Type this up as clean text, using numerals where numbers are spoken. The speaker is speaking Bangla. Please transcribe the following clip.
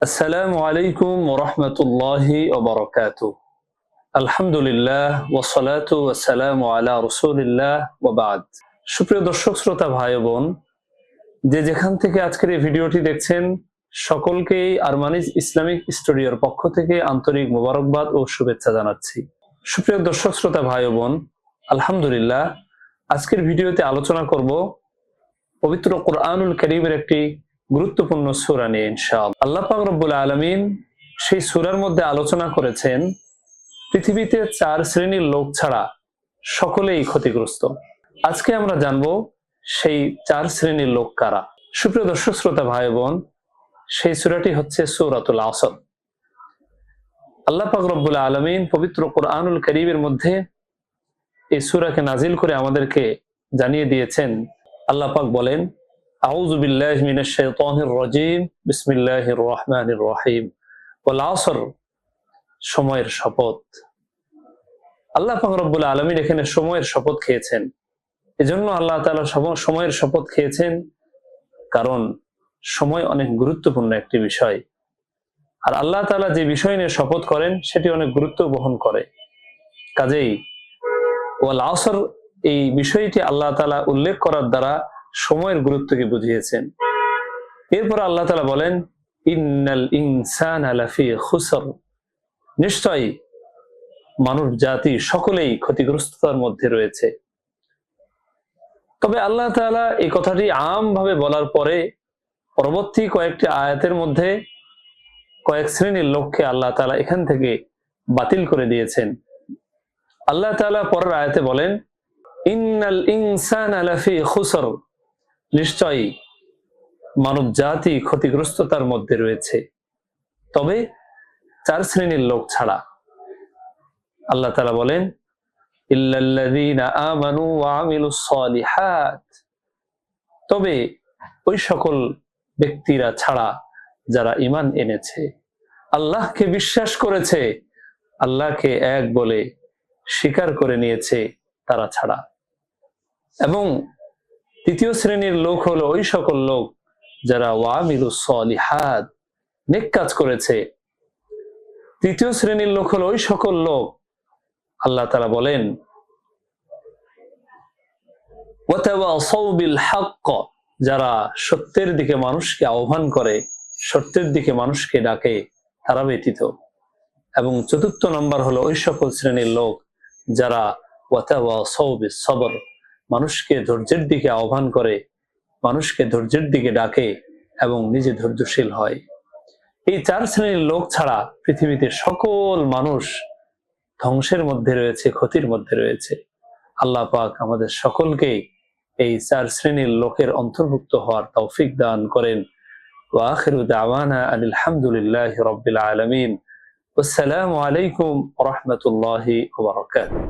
আসসালামু আলাইকুম ওয়া রাহমাতুল্লাহি ওয়া বারাকাতুহু। আলহামদুলিল্লাহ ওয়াসসালাতু ওয়াসসালামু আলা রাসূলিল্লাহ ওয়া বা'দ। সুপ্রিয় দর্শক শ্রোতা ভাই ও বোন, যে যেখান থেকে আজকের এই ভিডিওটি দেখছেন সকলকেই আরমানিজ ইসলামিক স্টুডিওর পক্ষ থেকে আন্তরিক মোবারকবাদ ও শুভেচ্ছা জানাচ্ছি। সুপ্রিয় দর্শক শ্রোতা ভাই ও বোন, আলহামদুলিল্লাহ আজকের ভিডিওতে আলোচনা করব পবিত্র কোরআনুল কারীমের একটি গুরুত্বপূর্ণ সূরা নিয়ে ইনশাআল্লাহ। আল্লাহ পাক রব্বুল আলামিন সেই সূরার মধ্যে আলোচনা করেছেন পৃথিবীতে 4 শ্রেণীর লোক ছাড়া সকলেই ক্ষতিগ্রস্ত। আজকে আমরা জানব সেই 4 শ্রেণীর লোক কারা। সুপ্রিয় দর্শক শ্রোতা ভাই বোন, সেই সূরাটি হচ্ছে সূরাতুল আসর। আল্লাহ পাক রব্বুল আলামিন পবিত্র কোরআনুল কারীমের মধ্যে এই সূরাকে নাজিল করে আমাদেরকে জানিয়ে দিয়েছেন। আল্লাহ পাক বলেন, আউযু বিল্লাহি মিনাশ শাইতানির রাজীম, বিসমিল্লাহির রহমানির রহিম, ওয়াল আসর, সময়ের শপথ। আল্লাহ পাক রব্বুল আলামিন এখানে সময়ের শপথ খেয়েছেন। এজন্য আল্লাহ তাআলা সময়ের শপথ খেয়েছেন, কারণ সময় অনেক গুরুত্বপূর্ণ একটি বিষয়। আর আল্লাহ তাআলা যে বিষয় নিয়ে শপথ করেন সেটি অনেক গুরুত্ব বহন করে। কাজেই ওয়াল আসর, এই বিষয়টি আল্লাহ তাআলা উল্লেখ করার দ্বারা সময়ের গুরুত্বকে বুঝিয়েছেন। এরপর আল্লাহ তাআলা বলেন, ইন্নাল ইনসানা লাফি খুসর, নিশ্চয়ই মানব জাতি সকলেই ক্ষতিগ্রস্ততার মধ্যে রয়েছে। তবে আল্লাহ তাআলা এই কথাটি আমভাবে বলার পরে পরবর্তী কয়েকটি আয়াতের মধ্যে কয়েক শ্রেণীর লোককে আল্লাহ তাআলা এখান থেকে বাতিল করে দিয়েছেন। আল্লাহ তাআলা পরের আয়াতে বলেন, ইন্নাল ইনসানা লাফি খুসর, নিশ্চয়ই মানব জাতি ক্ষতিগ্রস্ততার মধ্যে রয়েছে, তবে 4 শ্রেণীর লোক ছাড়া। আল্লাহ তাআলা বলেন, ইল্লাল্লাযীনা আমানু ওয়া আমিলুস সালিহাত, তবে ওই সকল ব্যক্তিরা ছাড়া যারা ঈমান এনেছে, আল্লাহকে বিশ্বাস করেছে, আল্লাহকে এক বলে স্বীকার করে নিয়েছে, তারা ছাড়া। এবং তৃতীয় শ্রেণীর লোক হলো ওই সকল লোক যারা ওয়া আমিলুস সালিহাত, নেক কাজ করেছে। তৃতীয় শ্রেণীর লোক হলো ওই সকল লোক, আল্লাহ তাআলা বলেন, ওয়াতাওয়াসাউ বিল হক, যারা সত্যের দিকে মানুষকে আহ্বান করে, সত্যের দিকে মানুষকে ডাকে, তারা ব্যতীত। এবং চতুর্থ নম্বর হলো ওই সকল শ্রেণীর লোক যারা ওয়াতাওয়াসাউ বিস সবর, মানুষকে ধৈর্যের দিকে আহ্বান করে, মানুষকে ধৈর্যের দিকে ডাকে এবং নিজে ধৈর্যশীল হয়। এই 4 শ্রেণীর লোক ছাড়া পৃথিবীতে সকল মানুষ ধ্বংসের মধ্যে রয়েছে, ক্ষতির মধ্যে রয়েছে। আল্লাহ পাক আমাদের সকলকে এই 4 শ্রেণীর লোকের অন্তর্ভুক্ত হওয়ার তৌফিক দান করেন। ওয়া আখিরু দাওয়ানা আনিল হামদুলিল্লাহি রাব্বিল আলামিন। আসসালামু আলাইকুম ওয়া রাহমাতুল্লাহি ওয়া বারাকাতুহু।